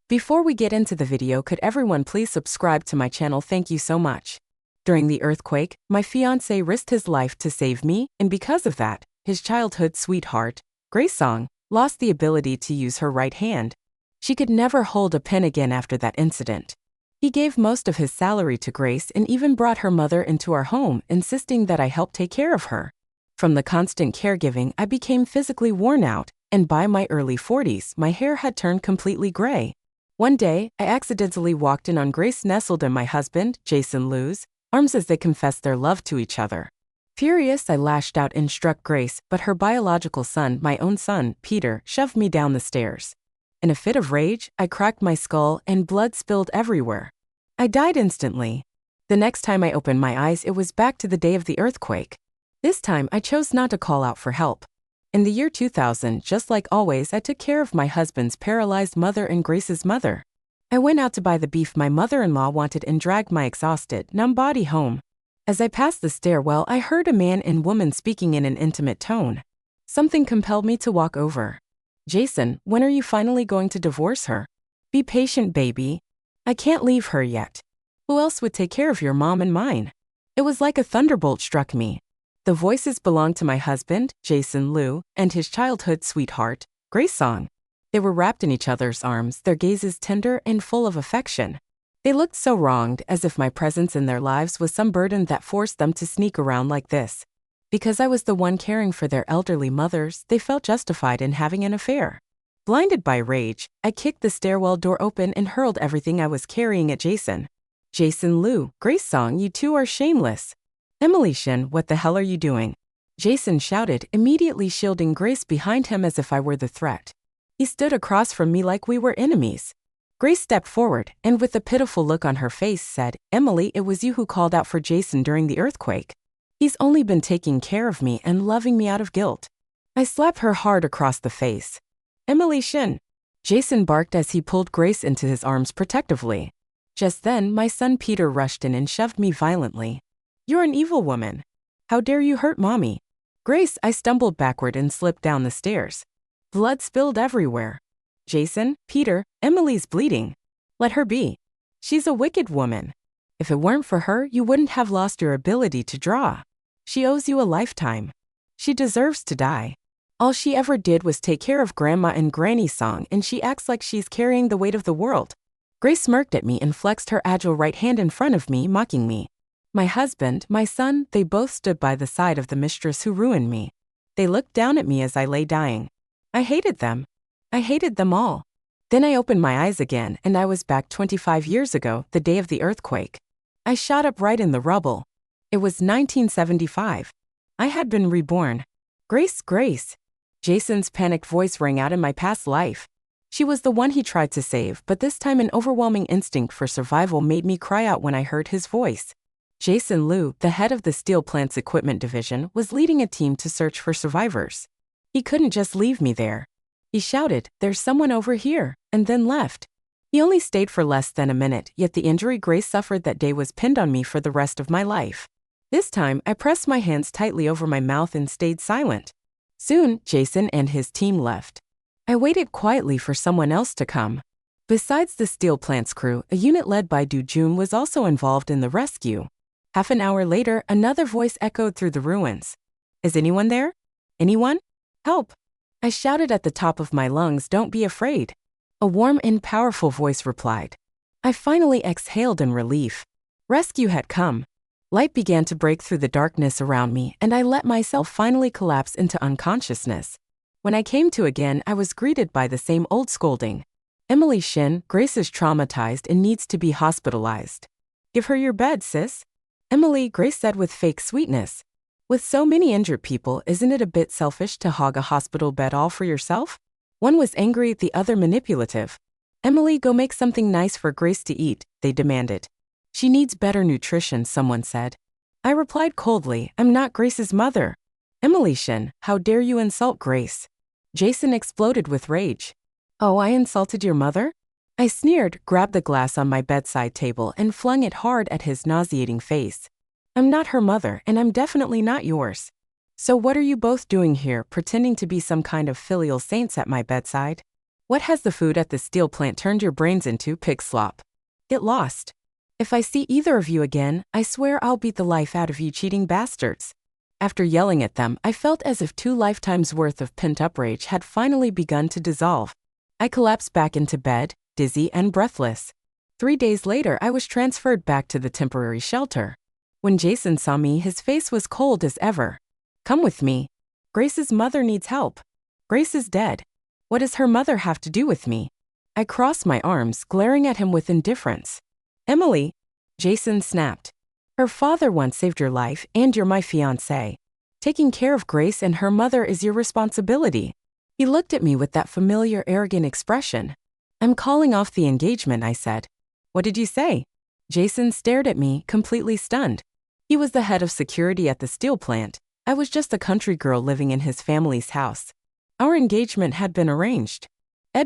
Before we get into the video, could everyone please subscribe to my channel? Thank you so much. During the earthquake, my fiancé risked his life to save me, and because of that, his childhood sweetheart, Grace Song, lost the ability to use her right hand. She could never hold a pen again after that incident. He gave most of his salary to Grace and even brought her mother into our home, insisting that I help take care of her. From the constant caregiving, I became physically worn out, and by my early 40s, my hair had turned completely gray. One day, I accidentally walked in on Grace nestled in my husband, Jason Liu's, arms as they confessed their love to each other. Furious, I lashed out and struck Grace, but her biological son, my own son, Peter, shoved me down the stairs. In a fit of rage, I cracked my skull and blood spilled everywhere. I died instantly. The next time I opened my eyes, it was back to the day of the earthquake. This time, I chose not to call out for help. In the year 2000, just like always, I took care of my husband's paralyzed mother and Grace's mother. I went out to buy the beef my mother-in-law wanted and dragged my exhausted, numb body home. As I passed the stairwell, I heard a man and woman speaking in an intimate tone. Something compelled me to walk over. "Jason, when are you finally going to divorce her? Be patient, baby. I can't leave her yet. Who else would take care of your mom and mine?" It was like a thunderbolt struck me. The voices belonged to my husband, Jason Liu, and his childhood sweetheart, Grace Song. They were wrapped in each other's arms, their gazes tender and full of affection. They looked so wronged, as if my presence in their lives was some burden that forced them to sneak around like this. Because I was the one caring for their elderly mothers, they felt justified in having an affair. Blinded by rage, I kicked the stairwell door open and hurled everything I was carrying at Jason. "Jason Liu, Grace Song, you two are shameless. Emily Shin, what the hell are you doing?" Jason shouted, immediately shielding Grace behind him as if I were the threat. He stood across from me like we were enemies. Grace stepped forward, and with a pitiful look on her face said, "Emily, it was you who called out for Jason during the earthquake. He's only been taking care of me and loving me out of guilt." I slapped her hard across the face. "Emily Shin!" Jason barked as he pulled Grace into his arms protectively. Just then, my son Peter rushed in and shoved me violently. "You're an evil woman. How dare you hurt mommy?" "Grace," I stumbled backward and slipped down the stairs. Blood spilled everywhere. "Jason, Peter, Emily's bleeding. Let her be. She's a wicked woman. If it weren't for her, you wouldn't have lost your ability to draw. She owes you a lifetime. She deserves to die. All she ever did was take care of Grandma and Granny Song, and she acts like she's carrying the weight of the world." Grace smirked at me and flexed her agile right hand in front of me, mocking me. My husband, my son, they both stood by the side of the mistress who ruined me. They looked down at me as I lay dying. I hated them. I hated them all. Then I opened my eyes again, and I was back 25 years ago, the day of the earthquake. I shot up right in the rubble. It was 1975. I had been reborn. "Grace, Grace." Jason's panicked voice rang out in my past life. She was the one he tried to save, but this time an overwhelming instinct for survival made me cry out when I heard his voice. Jason Liu, the head of the steel plant's equipment division, was leading a team to search for survivors. He couldn't just leave me there. He shouted, "There's someone over here," and then left. He only stayed for less than a minute, yet the injury Grace suffered that day was pinned on me for the rest of my life. This time, I pressed my hands tightly over my mouth and stayed silent. Soon, Jason and his team left. I waited quietly for someone else to come. Besides the steel plant's crew, a unit led by Du Jun was also involved in the rescue. Half an hour later, another voice echoed through the ruins. "Is anyone there? Anyone? Help!" I shouted at the top of my lungs, "Don't be afraid." A warm and powerful voice replied. I finally exhaled in relief. Rescue had come. Light began to break through the darkness around me, and I let myself finally collapse into unconsciousness. When I came to again, I was greeted by the same old scolding. "Emily Shin, Grace is traumatized and needs to be hospitalized. Give her your bed, sis." "Emily," Grace said with fake sweetness. "With so many injured people, isn't it a bit selfish to hog a hospital bed all for yourself?" One was angry, the other manipulative. "Emily, go make something nice for Grace to eat," they demanded. "She needs better nutrition," someone said. I replied coldly, "I'm not Grace's mother." "Emily Shin, how dare you insult Grace?" Jason exploded with rage. "Oh, I insulted your mother?" I sneered, grabbed the glass on my bedside table, and flung it hard at his nauseating face. "I'm not her mother, and I'm definitely not yours. So what are you both doing here, pretending to be some kind of filial saints at my bedside?" What has the food at the steel plant turned your brains into, pig slop? Get lost. If I see either of you again, I swear I'll beat the life out of you cheating bastards. After yelling at them, I felt as if 2 lifetimes worth of pent-up rage had finally begun to dissolve. I collapsed back into bed, dizzy and breathless. 3 days later, I was transferred back to the temporary shelter. When Jason saw me, his face was cold as ever. Come with me. Grace's mother needs help. Grace is dead. What does her mother have to do with me? I crossed my arms, glaring at him with indifference. Emily, Jason snapped. Her father once saved your life, and you're my fiancé. Taking care of Grace and her mother is your responsibility. He looked at me with that familiar, arrogant expression. I'm calling off the engagement, I said. What did you say? Jason stared at me, completely stunned. He was the head of security at the steel plant. I was just a country girl living in his family's house. Our engagement had been arranged.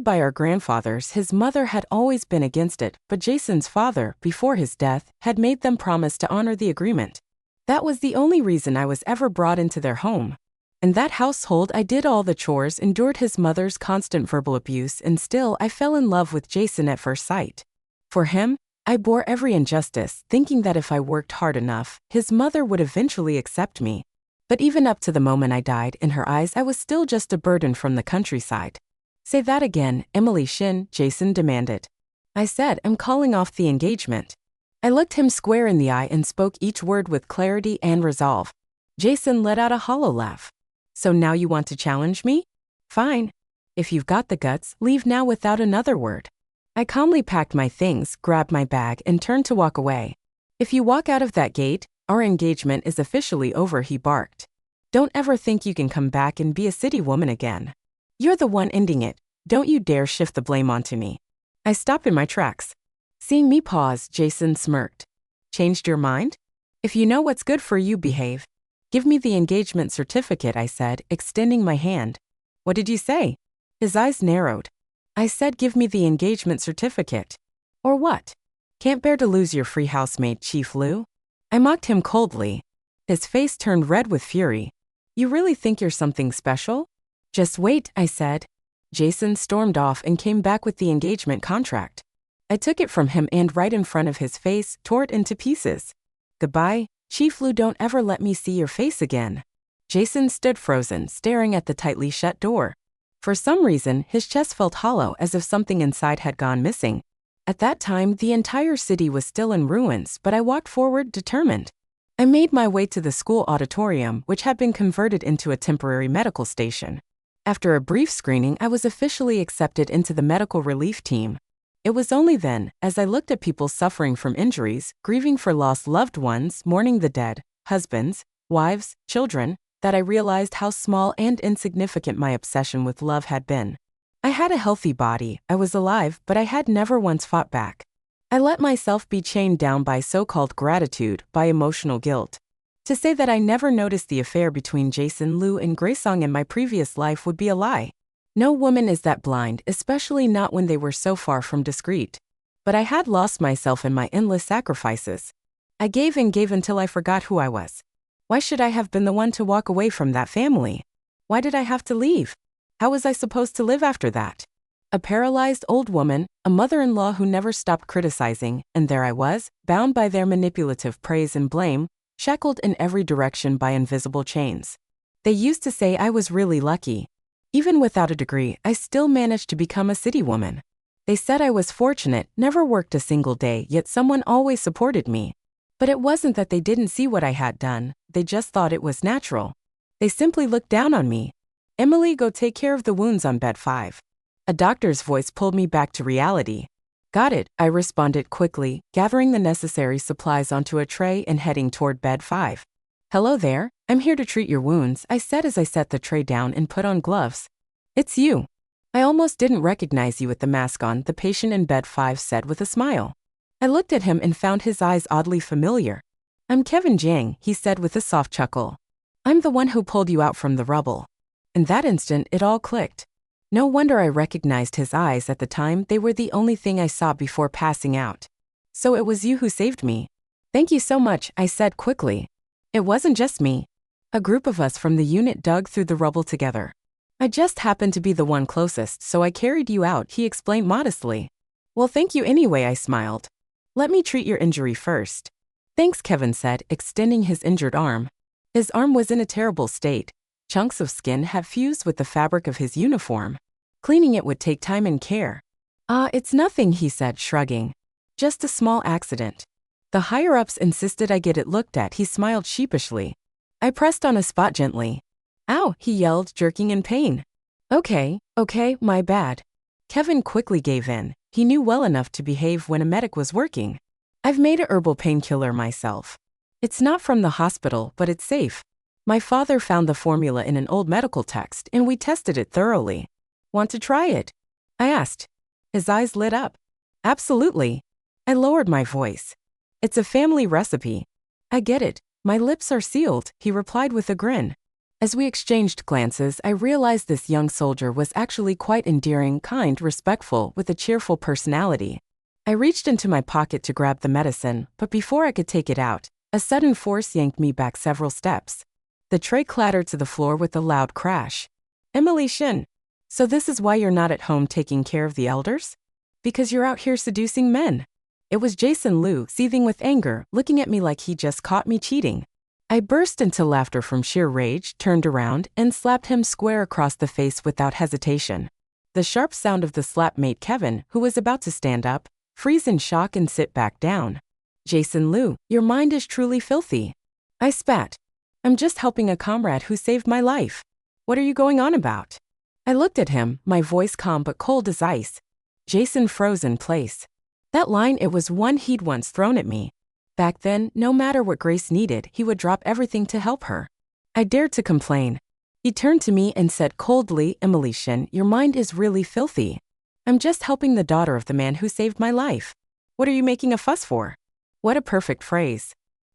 By our grandfathers, his mother had always been against it, but Jason's father, before his death, had made them promise to honor the agreement. That was the only reason I was ever brought into their home. In that household, I did all the chores, endured his mother's constant verbal abuse, and still I fell in love with Jason at first sight. For him, I bore every injustice, thinking that if I worked hard enough, his mother would eventually accept me. But even up to the moment I died, in her eyes I was still just a burden from the countryside. Say that again, Emily Shin, Jason demanded. I said, I'm calling off the engagement. I looked him square in the eye and spoke each word with clarity and resolve. Jason let out a hollow laugh. So now you want to challenge me? Fine. If you've got the guts, leave now without another word. I calmly packed my things, grabbed my bag, and turned to walk away. If you walk out of that gate, our engagement is officially over, he barked. Don't ever think you can come back and be a city woman again. You're the one ending it. Don't you dare shift the blame onto me. I stopped in my tracks. Seeing me pause, Jason smirked. Changed your mind? If you know what's good for you, behave. Give me the engagement certificate, I said, extending my hand. What did you say? His eyes narrowed. I said, give me the engagement certificate. Or what? Can't bear to lose your free housemate, Chief Lou. I mocked him coldly. His face turned red with fury. You really think you're something special? Just wait, I said. Jason stormed off and came back with the engagement contract. I took it from him and right in front of his face, tore it into pieces. Goodbye, Chief Lou, don't ever let me see your face again. Jason stood frozen, staring at the tightly shut door. For some reason, his chest felt hollow, as if something inside had gone missing. At that time, the entire city was still in ruins, but I walked forward, determined. I made my way to the school auditorium, which had been converted into a temporary medical station. After a brief screening, I was officially accepted into the medical relief team. It was only then, as I looked at people suffering from injuries, grieving for lost loved ones, mourning the dead, husbands, wives, children, that I realized how small and insignificant my obsession with love had been. I had a healthy body, I was alive, but I had never once fought back. I let myself be chained down by so-called gratitude, by emotional guilt. To say that I never noticed the affair between Jason Lou and Graysong in my previous life would be a lie. No woman is that blind, especially not when they were so far from discreet. But I had lost myself in my endless sacrifices. I gave and gave until I forgot who I was. Why should I have been the one to walk away from that family? Why did I have to leave? How was I supposed to live after that? A paralyzed old woman, a mother-in-law who never stopped criticizing, and there I was, bound by their manipulative praise and blame, shackled in every direction by invisible chains. They used to say I was really lucky. Even without a degree, I still managed to become a city woman. They said I was fortunate, never worked a single day, yet someone always supported me. But it wasn't that they didn't see what I had done, they just thought it was natural. They simply looked down on me. Emily, go take care of the wounds on bed 5. A doctor's voice pulled me back to reality. Got it, I responded quickly, gathering the necessary supplies onto a tray and heading toward bed 5. Hello there, I'm here to treat your wounds, I said as I set the tray down and put on gloves. It's you. I almost didn't recognize you with the mask on, the patient in bed 5 said with a smile. I looked at him and found his eyes oddly familiar. I'm Kevin Jiang, he said with a soft chuckle. I'm the one who pulled you out from the rubble. In that instant, it all clicked. No wonder I recognized his eyes at the time, they were the only thing I saw before passing out. So it was you who saved me. Thank you so much, I said quickly. It wasn't just me. A group of us from the unit dug through the rubble together. I just happened to be the one closest, so I carried you out, he explained modestly. Well, thank you anyway, I smiled. Let me treat your injury first. Thanks, Kevin said, extending his injured arm. His arm was in a terrible state. Chunks of skin had fused with the fabric of his uniform. Cleaning it would take time and care. It's nothing, he said, shrugging. Just a small accident. The higher-ups insisted I get it looked at, he smiled sheepishly. I pressed on a spot gently. Ow, he yelled, jerking in pain. Okay, my bad. Kevin quickly gave in. He knew well enough to behave when a medic was working. I've made a herbal painkiller myself. It's not from the hospital, but it's safe. My father found the formula in an old medical text, and we tested it thoroughly. Want to try it? I asked. His eyes lit up. Absolutely. I lowered my voice. It's a family recipe. I get it. My lips are sealed, he replied with a grin. As we exchanged glances, I realized this young soldier was actually quite endearing, kind, respectful, with a cheerful personality. I reached into my pocket to grab the medicine, but before I could take it out, a sudden force yanked me back several steps. The tray clattered to the floor with a loud crash. Emily Shin. So this is why you're not at home taking care of the elders? Because you're out here seducing men. It was Jason Liu, seething with anger, looking at me like he just caught me cheating. I burst into laughter from sheer rage, turned around, and slapped him square across the face without hesitation. The sharp sound of the slap made Kevin, who was about to stand up, freeze in shock and sit back down. Jason Liu, your mind is truly filthy. I spat. I'm just helping a comrade who saved my life. What are you going on about? I looked at him, my voice calm but cold as ice. Jason froze in place. That line, it was one he'd once thrown at me. Back then, no matter what Grace needed, he would drop everything to help her. I dared to complain. He turned to me and said coldly, Emily Shin, your mind is really filthy. I'm just helping the daughter of the man who saved my life. What are you making a fuss for? What a perfect phrase.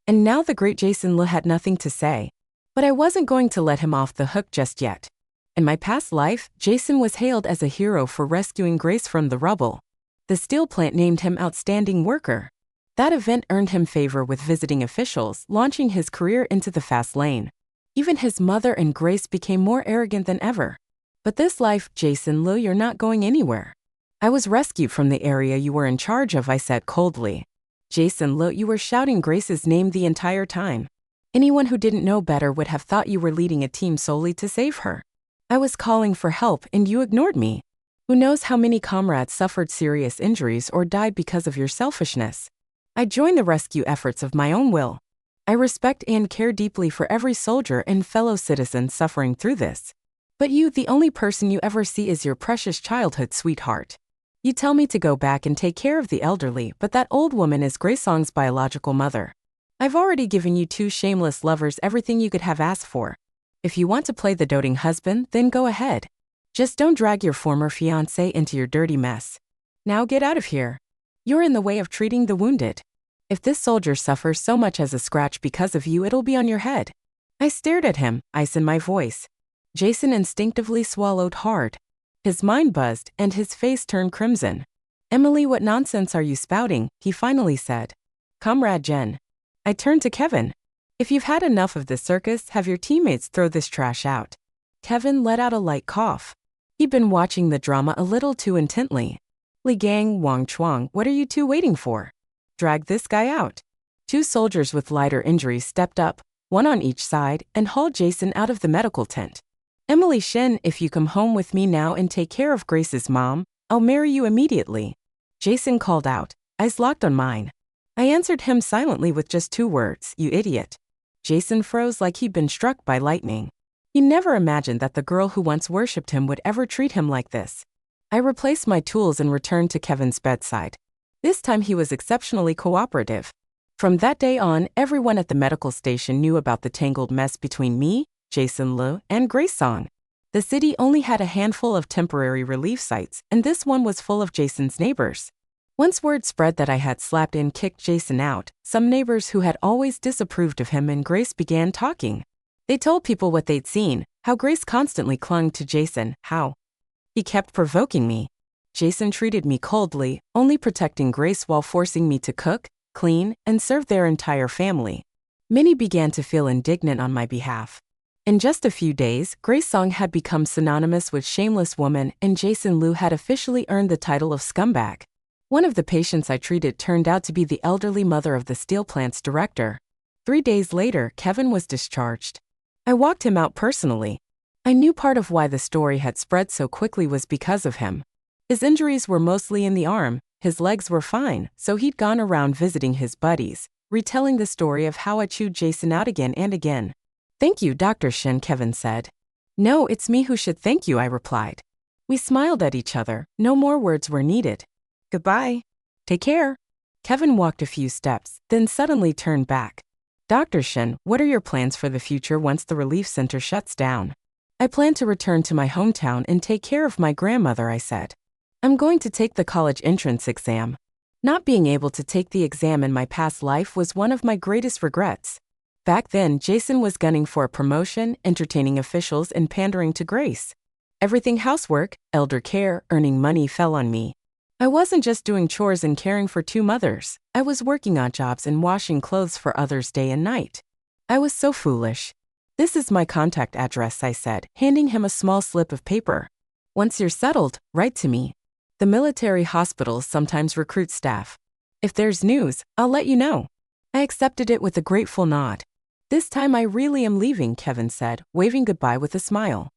And now the great Jason Liu had nothing to say. But I wasn't going to let him off the hook just yet. In my past life, Jason was hailed as a hero for rescuing Grace from the rubble. The steel plant named him Outstanding Worker. That event earned him favor with visiting officials, launching his career into the fast lane. Even his mother and Grace became more arrogant than ever. But this life, Jason Liu, you're not going anywhere. I was rescued from the area you were in charge of, I said coldly. Jason Liu, you were shouting Grace's name the entire time. Anyone who didn't know better would have thought you were leading a team solely to save her. I was calling for help and you ignored me. Who knows how many comrades suffered serious injuries or died because of your selfishness? I joined the rescue efforts of my own will. I respect and care deeply for every soldier and fellow citizen suffering through this. But you, the only person you ever see is your precious childhood sweetheart. You tell me to go back and take care of the elderly, but that old woman is Grace Song's biological mother. I've already given you two shameless lovers everything you could have asked for. If you want to play the doting husband, then go ahead. Just don't drag your former fiancé into your dirty mess. Now get out of here. You're in the way of treating the wounded. If this soldier suffers so much as a scratch because of you, it'll be on your head. I stared at him, ice in my voice. Jason instinctively swallowed hard. His mind buzzed, and his face turned crimson. Emily, what nonsense are you spouting? He finally said. Comrade Jen. I turned to Kevin. If you've had enough of this circus, have your teammates throw this trash out. Kevin let out a light cough. He'd been watching the drama a little too intently. Li Gang, Wang Chuang, what are you two waiting for? Drag this guy out. Two soldiers with lighter injuries stepped up, one on each side, and hauled Jason out of the medical tent. Emily Shin, if you come home with me now and take care of Grace's mom, I'll marry you immediately. Jason called out, eyes locked on mine. I answered him silently with just 2 words, you idiot. Jason froze like he'd been struck by lightning. He never imagined that the girl who once worshipped him would ever treat him like this. I replaced my tools and returned to Kevin's bedside. This time he was exceptionally cooperative. From that day on, everyone at the medical station knew about the tangled mess between me, Jason Liu, and Grace Song. The city only had a handful of temporary relief sites, and this one was full of Jason's neighbors. Once word spread that I had slapped and kicked Jason out, some neighbors who had always disapproved of him and Grace began talking. They told people what they'd seen, how Grace constantly clung to Jason, how he kept provoking me. Jason treated me coldly, only protecting Grace while forcing me to cook, clean, and serve their entire family. Many began to feel indignant on my behalf. In just a few days, Grace Song had become synonymous with shameless woman, and Jason Liu had officially earned the title of scumbag. One of the patients I treated turned out to be the elderly mother of the steel plant's director. 3 days later, Kevin was discharged. I walked him out personally. I knew part of why the story had spread so quickly was because of him. His injuries were mostly in the arm, his legs were fine, so he'd gone around visiting his buddies, retelling the story of how I chewed Jason out again and again. "Thank you, Dr. Shin," Kevin said. "No, it's me who should thank you," I replied. We smiled at each other, no more words were needed. "Goodbye. Take care." Kevin walked a few steps, then suddenly turned back. "Dr. Shin, what are your plans for the future once the relief center shuts down?" "I plan to return to my hometown and take care of my grandmother," I said. "I'm going to take the college entrance exam. Not being able to take the exam in my past life was one of my greatest regrets. Back then, Jason was gunning for a promotion, entertaining officials, and pandering to Grace. Everything housework, elder care, earning money fell on me. I wasn't just doing chores and caring for 2 mothers. I was working odd jobs and washing clothes for others day and night. I was so foolish. "This is my contact address," I said, handing him a small slip of paper. "Once you're settled, write to me. The military hospitals sometimes recruit staff. If there's news, I'll let you know." I accepted it with a grateful nod. "This time I really am leaving," Kevin said, waving goodbye with a smile.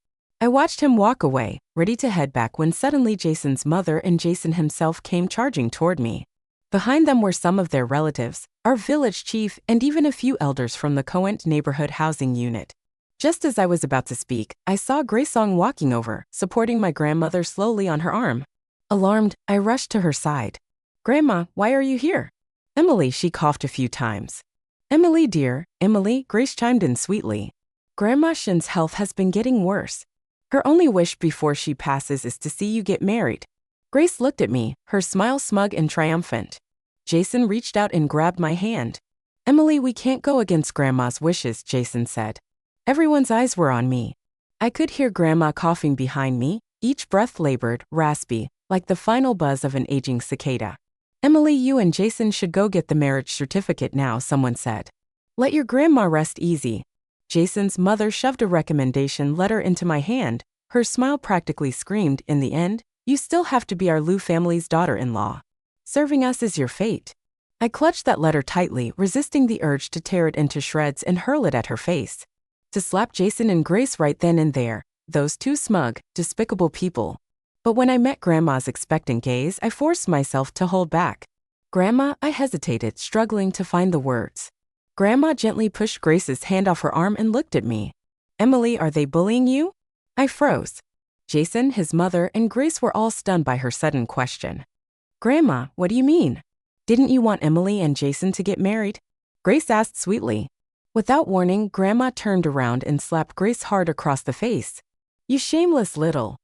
I watched him walk away, ready to head back when suddenly Jason's mother and Jason himself came charging toward me. Behind them were some of their relatives, our village chief, and even a few elders from the Coent neighborhood housing unit. Just as I was about to speak, I saw Grace Song walking over, supporting my grandmother slowly on her arm. Alarmed, I rushed to her side. "Grandma, why are you here?" "Emily," she coughed a few times. "Emily, dear, Emily," Grace chimed in sweetly. "Grandma Shin's health has been getting worse. Her only wish before she passes is to see you get married." Grace looked at me, her smile smug and triumphant. Jason reached out and grabbed my hand. "Emily, we can't go against Grandma's wishes," Jason said. Everyone's eyes were on me. I could hear Grandma coughing behind me, each breath labored, raspy, like the final buzz of an aging cicada. "Emily, you and Jason should go get the marriage certificate now," someone said. "Let your grandma rest easy." Jason's mother shoved a recommendation letter into my hand. Her smile practically screamed, "In the end, you still have to be our Liu family's daughter-in-law. Serving us is your fate." I clutched that letter tightly, resisting the urge to tear it into shreds and hurl it at her face. To slap Jason and Grace right then and there, those 2 smug, despicable people. But when I met Grandma's expectant gaze, I forced myself to hold back. "Grandma," I hesitated, struggling to find the words. Grandma gently pushed Grace's hand off her arm and looked at me. "Emily, are they bullying you?" I froze. Jason, his mother, and Grace were all stunned by her sudden question. "Grandma, what do you mean? Didn't you want Emily and Jason to get married?" Grace asked sweetly. Without warning, Grandma turned around and slapped Grace hard across the face. "You shameless little.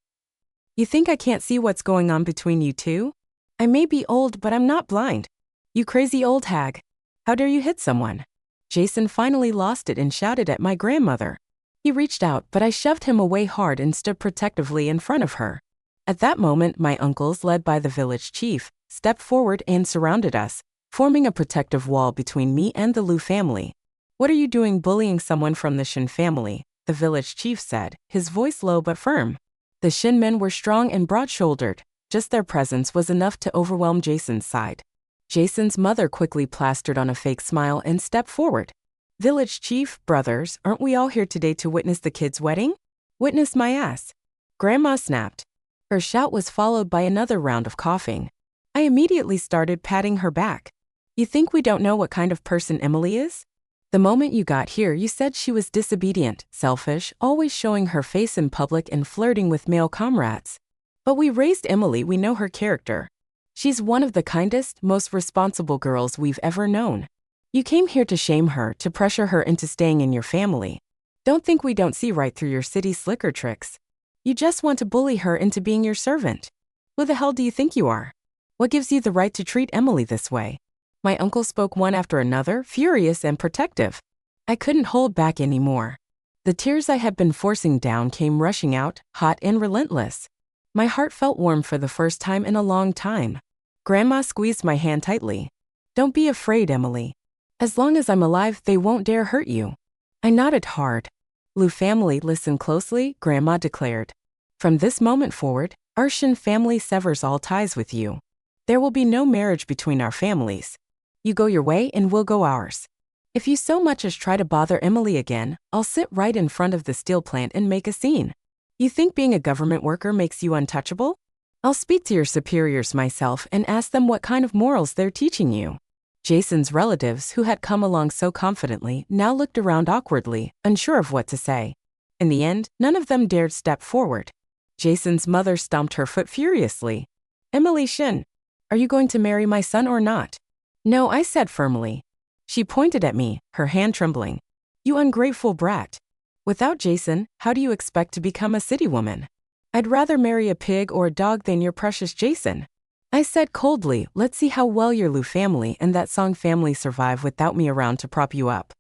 You think I can't see what's going on between you two? I may be old, but I'm not blind. You crazy old hag. How dare you hit someone?" Jason finally lost it and shouted at my grandmother. He reached out, but I shoved him away hard and stood protectively in front of her. At that moment, my uncles, led by the village chief, stepped forward and surrounded us, forming a protective wall between me and the Liu family. "What are you doing bullying someone from the Shin family?" the village chief said, his voice low but firm. The Shin men were strong and broad-shouldered. Just their presence was enough to overwhelm Jason's side. Jason's mother quickly plastered on a fake smile and stepped forward. "Village chief, brothers, aren't we all here today to witness the kid's wedding?" "Witness my ass." Grandma snapped. Her shout was followed by another round of coughing. I immediately started patting her back. "You think we don't know what kind of person Emily is? The moment you got here, you said she was disobedient, selfish, always showing her face in public and flirting with male comrades. But we raised Emily, we know her character. She's one of the kindest, most responsible girls we've ever known. You came here to shame her, to pressure her into staying in your family. Don't think we don't see right through your city slicker tricks. You just want to bully her into being your servant. Who the hell do you think you are? What gives you the right to treat Emily this way?" My uncle spoke one after another, furious and protective. I couldn't hold back anymore. The tears I had been forcing down came rushing out, hot and relentless. My heart felt warm for the first time in a long time. Grandma squeezed my hand tightly. "Don't be afraid, Emily. As long as I'm alive, they won't dare hurt you." I nodded hard. Lu family, listen closely, Grandma declared. From this moment forward, our Shin family severs all ties with you. There will be no marriage between our families. You go your way and we'll go ours. If you so much as try to bother Emily again, I'll sit right in front of the steel plant and make a scene. You think being a government worker makes you untouchable? I'll speak to your superiors myself and ask them what kind of morals they're teaching you. Jason's relatives, who had come along so confidently, now looked around awkwardly, unsure of what to say. In the end, none of them dared step forward. Jason's mother stomped her foot furiously. Emily Shin, are you going to marry my son or not? No, I said firmly. She pointed at me, her hand trembling. You ungrateful brat. Without Jason, how do you expect to become a city woman? I'd rather marry a pig or a dog than your precious Jason. I said coldly, let's see how well your Lu family and that Song family survive without me around to prop you up.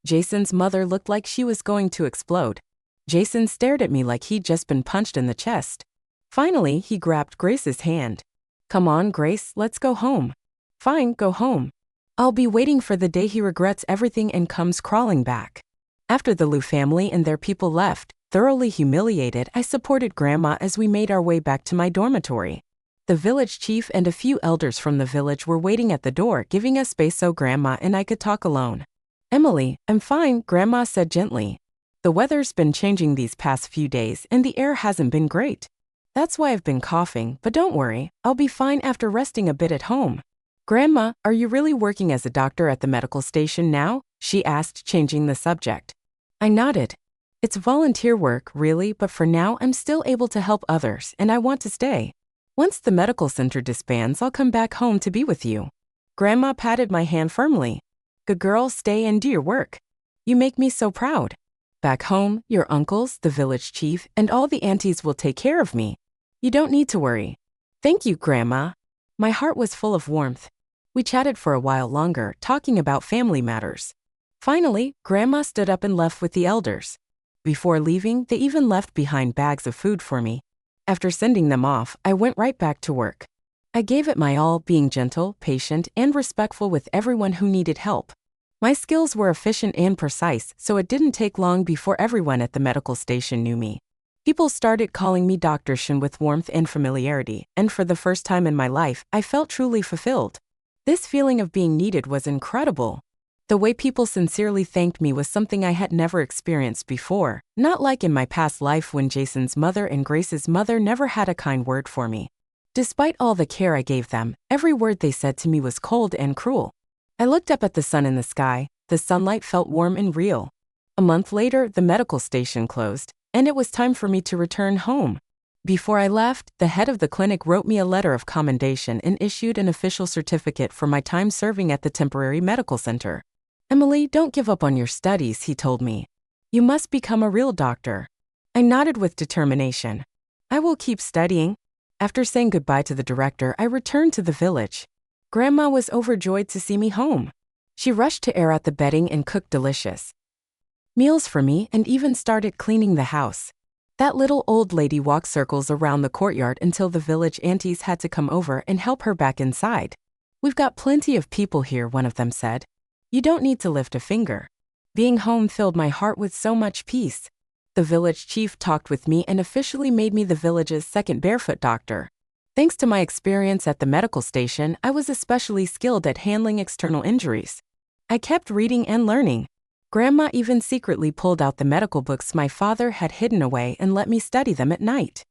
Jason's mother looked like she was going to explode. Jason stared at me like he'd just been punched in the chest. Finally, he grabbed Grace's hand. Come on, Grace, let's go home. Fine, go home. I'll be waiting for the day he regrets everything and comes crawling back. After the Lu family and their people left, thoroughly humiliated, I supported Grandma as we made our way back to my dormitory. The village chief and a few elders from the village were waiting at the door, giving us space so Grandma and I could talk alone. Emily, I'm fine, Grandma said gently. The weather's been changing these past few days and the air hasn't been great. That's why I've been coughing, but don't worry, I'll be fine after resting a bit at home. Grandma, are you really working as a doctor at the medical station now? She asked, changing the subject. I nodded. It's volunteer work, really, but for now I'm still able to help others and I want to stay. Once the medical center disbands, I'll come back home to be with you. Grandma patted my hand firmly. Good girl, stay and do your work. You make me so proud. Back home, your uncles, the village chief, and all the aunties will take care of me. You don't need to worry. Thank you, Grandma. My heart was full of warmth. We chatted for a while longer, talking about family matters. Finally, Grandma stood up and left with the elders. Before leaving, they even left behind bags of food for me. After sending them off, I went right back to work. I gave it my all, being gentle, patient, and respectful with everyone who needed help. My skills were efficient and precise, so it didn't take long before everyone at the medical station knew me. People started calling me Dr. Shin with warmth and familiarity, and for the first time in my life, I felt truly fulfilled. This feeling of being needed was incredible. The way people sincerely thanked me was something I had never experienced before, not like in my past life when Jason's mother and Grace's mother never had a kind word for me. Despite all the care I gave them, every word they said to me was cold and cruel. I looked up at the sun in the sky. The sunlight felt warm and real. A month later, the medical station closed, and it was time for me to return home. Before I left, the head of the clinic wrote me a letter of commendation and issued an official certificate for my time serving at the temporary medical center. Emily, don't give up on your studies, he told me. You must become a real doctor. I nodded with determination. I will keep studying. After saying goodbye to the director, I returned to the village. Grandma was overjoyed to see me home. She rushed to air out the bedding and cook delicious meals for me and even started cleaning the house. That little old lady walked circles around the courtyard until the village aunties had to come over and help her back inside. We've got plenty of people here, one of them said. You don't need to lift a finger. Being home filled my heart with so much peace. The village chief talked with me and officially made me the village's second barefoot doctor. Thanks to my experience at the medical station, I was especially skilled at handling external injuries. I kept reading and learning. Grandma even secretly pulled out the medical books my father had hidden away and let me study them at night.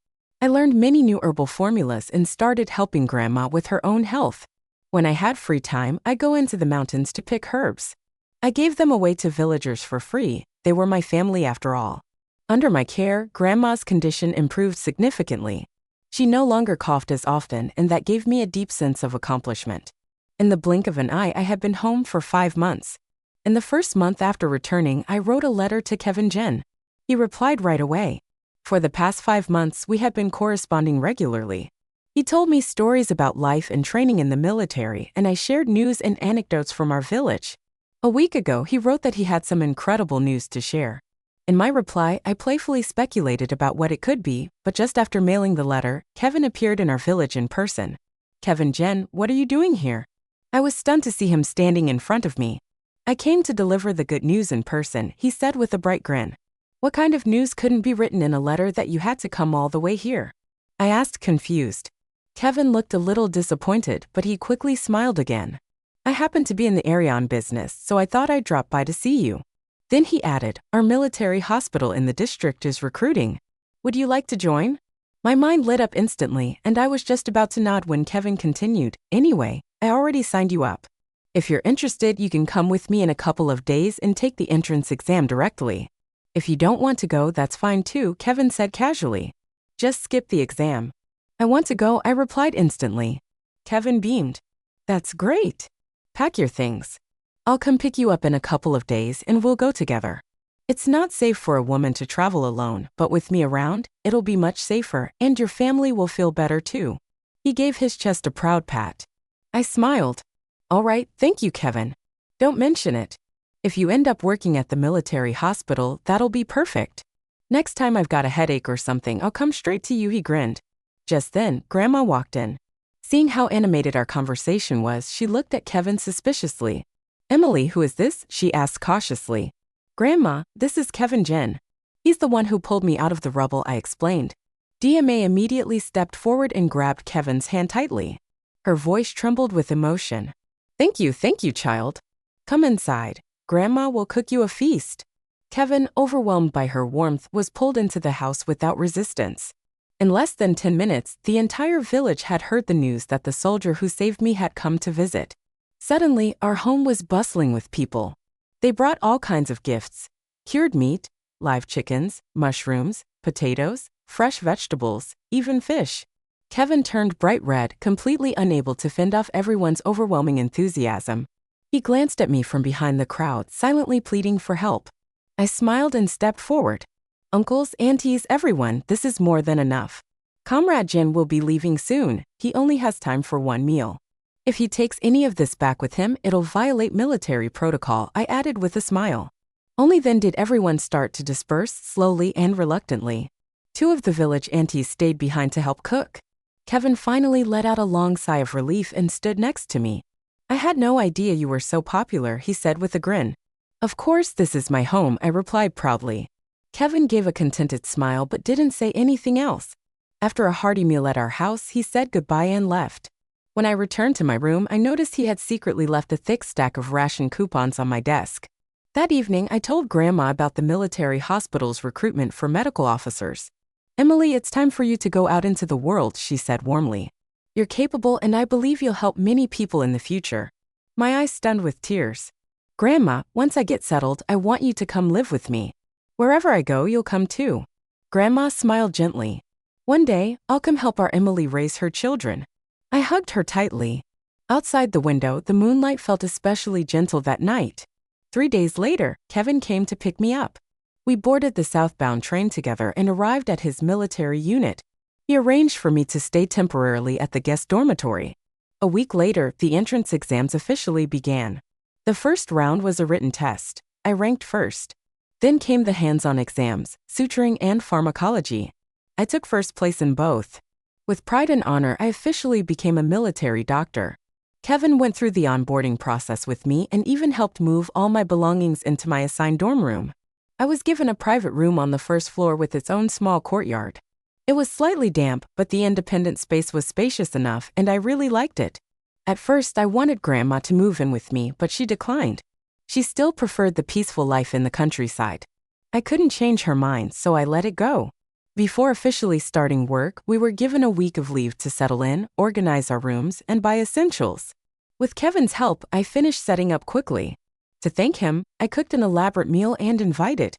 I learned many new herbal formulas and started helping Grandma with her own health. When I had free time, I go into the mountains to pick herbs. I gave them away to villagers for free. They were my family after all. Under my care, Grandma's condition improved significantly. She no longer coughed as often, and that gave me a deep sense of accomplishment. In the blink of an eye, I had been home for 5 months. In the first month after returning, I wrote a letter to Kevin Jen. He replied right away. For the past 5 months, we had been corresponding regularly. He told me stories about life and training in the military, and I shared news and anecdotes from our village. A week ago, he wrote that he had some incredible news to share. In my reply, I playfully speculated about what it could be, but just after mailing the letter, Kevin appeared in our village in person. Kevin Jen, what are you doing here? I was stunned to see him standing in front of me. I came to deliver the good news in person, he said with a bright grin. What kind of news couldn't be written in a letter that you had to come all the way here? I asked, confused. Kevin looked a little disappointed, but he quickly smiled again. I happened to be in the area on business, so I thought I'd drop by to see you. Then he added, our military hospital in the district is recruiting. Would you like to join? My mind lit up instantly, and I was just about to nod when Kevin continued, anyway, I already signed you up. If you're interested, you can come with me in a couple of days and take the entrance exam directly. If you don't want to go, that's fine too, Kevin said casually. Just skip the exam. I want to go, I replied instantly. Kevin beamed. That's great. Pack your things. I'll come pick you up in a couple of days and we'll go together. It's not safe for a woman to travel alone, but with me around, it'll be much safer and your family will feel better too. He gave his chest a proud pat. I smiled. All right, thank you, Kevin. Don't mention it. If you end up working at the military hospital, that'll be perfect. Next time I've got a headache or something, I'll come straight to you, he grinned. Just then, Grandma walked in. Seeing how animated our conversation was, she looked at Kevin suspiciously. Emily, who is this? She asked cautiously. Grandma, this is Kevin Jen. He's the one who pulled me out of the rubble, I explained. DMA immediately stepped forward and grabbed Kevin's hand tightly. Her voice trembled with emotion. Thank you, child. Come inside. Grandma will cook you a feast. Kevin, overwhelmed by her warmth, was pulled into the house without resistance. In less than 10 minutes, the entire village had heard the news that the soldier who saved me had come to visit. Suddenly, our home was bustling with people. They brought all kinds of gifts: cured meat, live chickens, mushrooms, potatoes, fresh vegetables, even fish. Kevin turned bright red, completely unable to fend off everyone's overwhelming enthusiasm. He glanced at me from behind the crowd, silently pleading for help. I smiled and stepped forward. Uncles, aunties, everyone, this is more than enough. Comrade Jin will be leaving soon. He only has time for one meal. If he takes any of this back with him, it'll violate military protocol, I added with a smile. Only then did everyone start to disperse, slowly and reluctantly. 2 of the village aunties stayed behind to help cook. Kevin finally let out a long sigh of relief and stood next to me. I had no idea you were so popular, he said with a grin. Of course, this is my home, I replied proudly. Kevin gave a contented smile but didn't say anything else. After a hearty meal at our house, he said goodbye and left. When I returned to my room, I noticed he had secretly left a thick stack of ration coupons on my desk. That evening, I told Grandma about the military hospital's recruitment for medical officers. Emily, it's time for you to go out into the world, she said warmly. You're capable and I believe you'll help many people in the future. My eyes stunned with tears. Grandma, once I get settled, I want you to come live with me. Wherever I go, you'll come too. Grandma smiled gently. One day, I'll come help our Emily raise her children. I hugged her tightly. Outside the window, the moonlight felt especially gentle that night. 3 days later, Kevin came to pick me up. We boarded the southbound train together and arrived at his military unit. He arranged for me to stay temporarily at the guest dormitory. A week later, the entrance exams officially began. The first round was a written test. I ranked first. Then came the hands-on exams, suturing and pharmacology. I took first place in both. With pride and honor, I officially became a military doctor. Kevin went through the onboarding process with me and even helped move all my belongings into my assigned dorm room. I was given a private room on the first floor with its own small courtyard. It was slightly damp, but the independent space was spacious enough and I really liked it. At first, I wanted Grandma to move in with me, but she declined. She still preferred the peaceful life in the countryside. I couldn't change her mind, so I let it go. Before officially starting work, we were given a week of leave to settle in, organize our rooms, and buy essentials. With Kevin's help, I finished setting up quickly. To thank him, I cooked an elaborate meal and invited.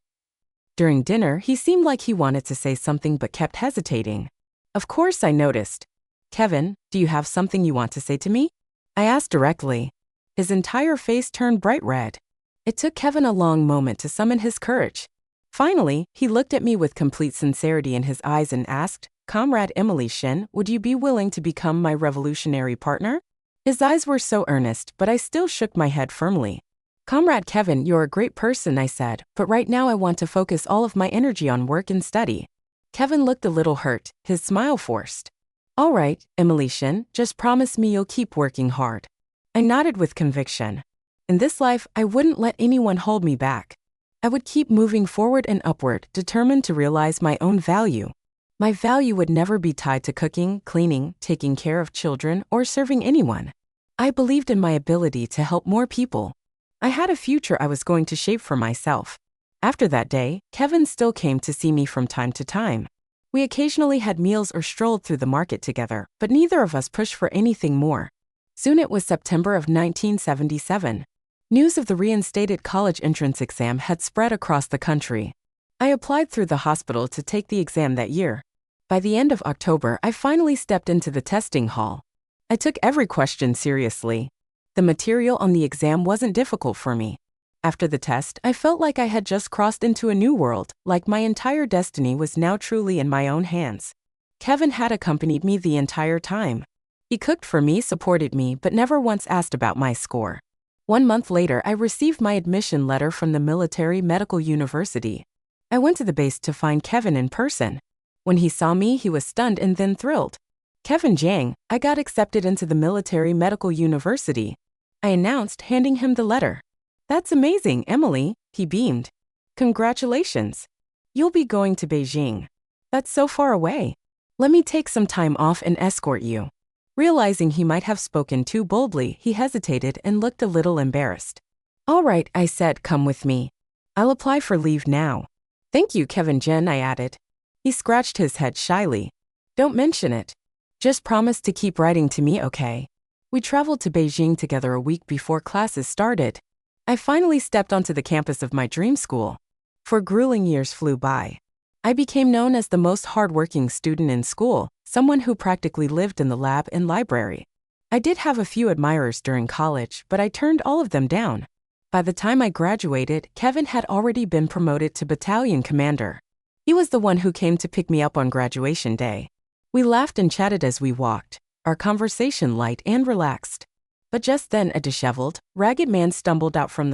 During dinner, he seemed like he wanted to say something but kept hesitating. Of course, I noticed. Kevin, do you have something you want to say to me? I asked directly. His entire face turned bright red. It took Kevin a long moment to summon his courage. Finally, he looked at me with complete sincerity in his eyes and asked, Comrade Emily Shen, would you be willing to become my revolutionary partner? His eyes were so earnest, but I still shook my head firmly. Comrade Kevin, you're a great person, I said, but right now I want to focus all of my energy on work and study. Kevin looked a little hurt, his smile forced. All right, Emily Shen, just promise me you'll keep working hard. I nodded with conviction. In this life, I wouldn't let anyone hold me back. I would keep moving forward and upward, determined to realize my own value. My value would never be tied to cooking, cleaning, taking care of children, or serving anyone. I believed in my ability to help more people. I had a future I was going to shape for myself. After that day, Kevin still came to see me from time to time. We occasionally had meals or strolled through the market together, but neither of us pushed for anything more. Soon it was September of 1977. News of the reinstated college entrance exam had spread across the country. I applied through the hospital to take the exam that year. By the end of October, I finally stepped into the testing hall. I took every question seriously. The material on the exam wasn't difficult for me. After the test, I felt like I had just crossed into a new world, like my entire destiny was now truly in my own hands. Kevin had accompanied me the entire time. He cooked for me, supported me, but never once asked about my score. 1 month later, I received my admission letter from the Military Medical University. I went to the base to find Kevin in person. When he saw me, he was stunned and then thrilled. Kevin Jiang, I got accepted into the Military Medical University. I announced, handing him the letter. That's amazing, Emily, he beamed. Congratulations. You'll be going to Beijing. That's so far away. Let me take some time off and escort you. Realizing he might have spoken too boldly, he hesitated and looked a little embarrassed. All right, I said, come with me. I'll apply for leave now. Thank you, Kevin Jiang, I added. He scratched his head shyly. Don't mention it. Just promise to keep writing to me, okay? We traveled to Beijing together a week before classes started. I finally stepped onto the campus of my dream school. 4 grueling years flew by. I became known as the most hardworking student in school, someone who practically lived in the lab and library. I did have a few admirers during college, but I turned all of them down. By the time I graduated, Kevin had already been promoted to battalion commander. He was the one who came to pick me up on graduation day. We laughed and chatted as we walked, our conversation light and relaxed. But just then a disheveled, ragged man stumbled out from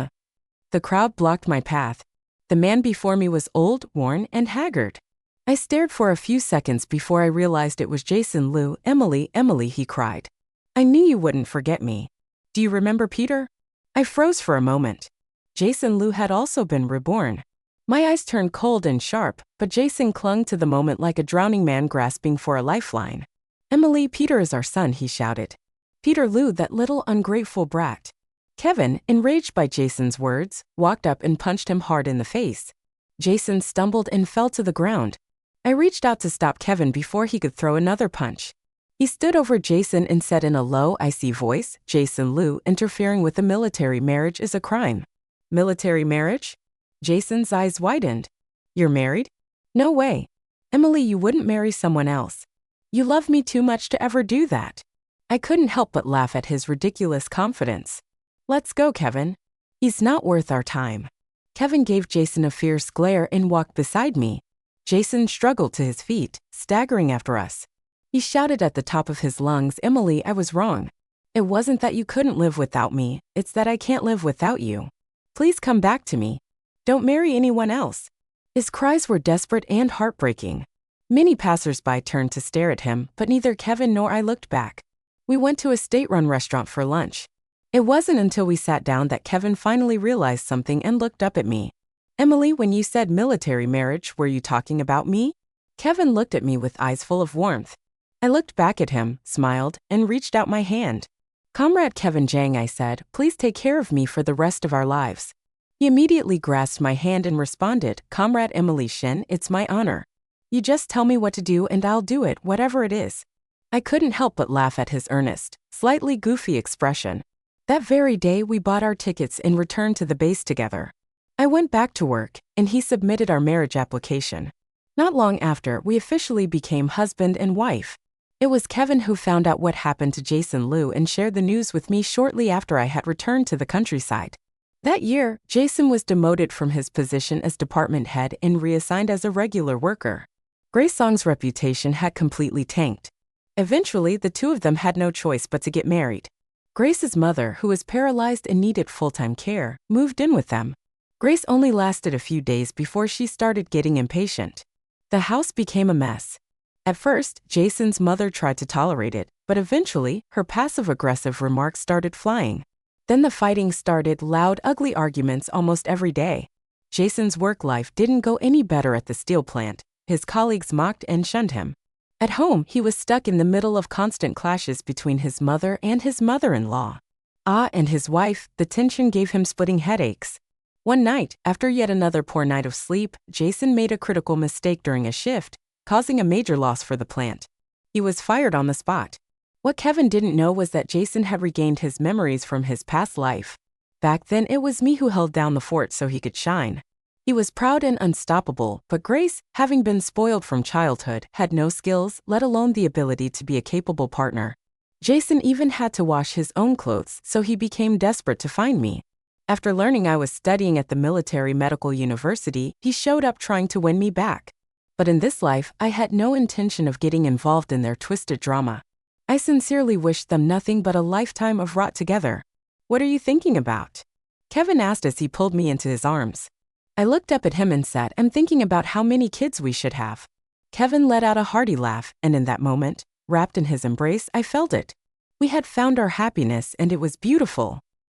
the crowd blocked my path. The man before me was old, worn, and haggard. I stared for a few seconds before I realized it was Jason Liu. Emily, Emily, he cried. I knew you wouldn't forget me. Do you remember Peter? I froze for a moment. Jason Liu had also been reborn. My eyes turned cold and sharp, but Jason clung to the moment like a drowning man grasping for a lifeline. Emily, Peter is our son, he shouted. Peter Liu, that little ungrateful brat. Kevin, enraged by Jason's words, walked up and punched him hard in the face. Jason stumbled and fell to the ground. I reached out to stop Kevin before he could throw another punch. He stood over Jason and said in a low, icy voice, Jason Liu, interfering with a military marriage is a crime. Military marriage? Jason's eyes widened. You're married? No way. Emily, you wouldn't marry someone else. You love me too much to ever do that. I couldn't help but laugh at his ridiculous confidence. Let's go, Kevin. He's not worth our time. Kevin gave Jason a fierce glare and walked beside me. Jason struggled to his feet, staggering after us. He shouted at the top of his lungs, Emily, I was wrong. It wasn't that you couldn't live without me, it's that I can't live without you. Please come back to me. Don't marry anyone else. His cries were desperate and heartbreaking. Many passers-by turned to stare at him, but neither Kevin nor I looked back. We went to a state-run restaurant for lunch. It wasn't until we sat down that Kevin finally realized something and looked up at me. Emily, when you said military marriage, were you talking about me? Kevin looked at me with eyes full of warmth. I looked back at him, smiled, and reached out my hand. Comrade Kevin Jiang, I said, please take care of me for the rest of our lives. He immediately grasped my hand and responded, Comrade Emily Shen, it's my honor. You just tell me what to do and I'll do it, whatever it is. I couldn't help but laugh at his earnest, slightly goofy expression. That very day we bought our tickets and returned to the base together. I went back to work, and he submitted our marriage application. Not long after, we officially became husband and wife. It was Kevin who found out what happened to Jason Liu and shared the news with me shortly after I had returned to the countryside. That year, Jason was demoted from his position as department head and reassigned as a regular worker. Grace Song's reputation had completely tanked. Eventually, the two of them had no choice but to get married. Grace's mother, who was paralyzed and needed full-time care, moved in with them. Grace only lasted a few days before she started getting impatient. The house became a mess. At first, Jason's mother tried to tolerate it, but eventually, her passive-aggressive remarks started flying. Then the fighting started, loud, ugly arguments almost every day. Jason's work life didn't go any better at the steel plant. His colleagues mocked and shunned him. At home, he was stuck in the middle of constant clashes between his mother and his mother-in-law. And his wife, the tension gave him splitting headaches. One night, after yet another poor night of sleep, Jason made a critical mistake during a shift, causing a major loss for the plant. He was fired on the spot. What Kevin didn't know was that Jason had regained his memories from his past life. Back then, it was me who held down the fort so he could shine. He was proud and unstoppable, but Grace, having been spoiled from childhood, had no skills, let alone the ability to be a capable partner. Jason even had to wash his own clothes, so he became desperate to find me. After learning I was studying at the military medical university, he showed up trying to win me back. But in this life, I had no intention of getting involved in their twisted drama. I sincerely wished them nothing but a lifetime of rot together. What are you thinking about? Kevin asked as he pulled me into his arms. I looked up at him and said, I'm thinking about how many kids we should have. Kevin let out a hearty laugh, and in that moment, wrapped in his embrace, I felt it. We had found our happiness, and it was beautiful.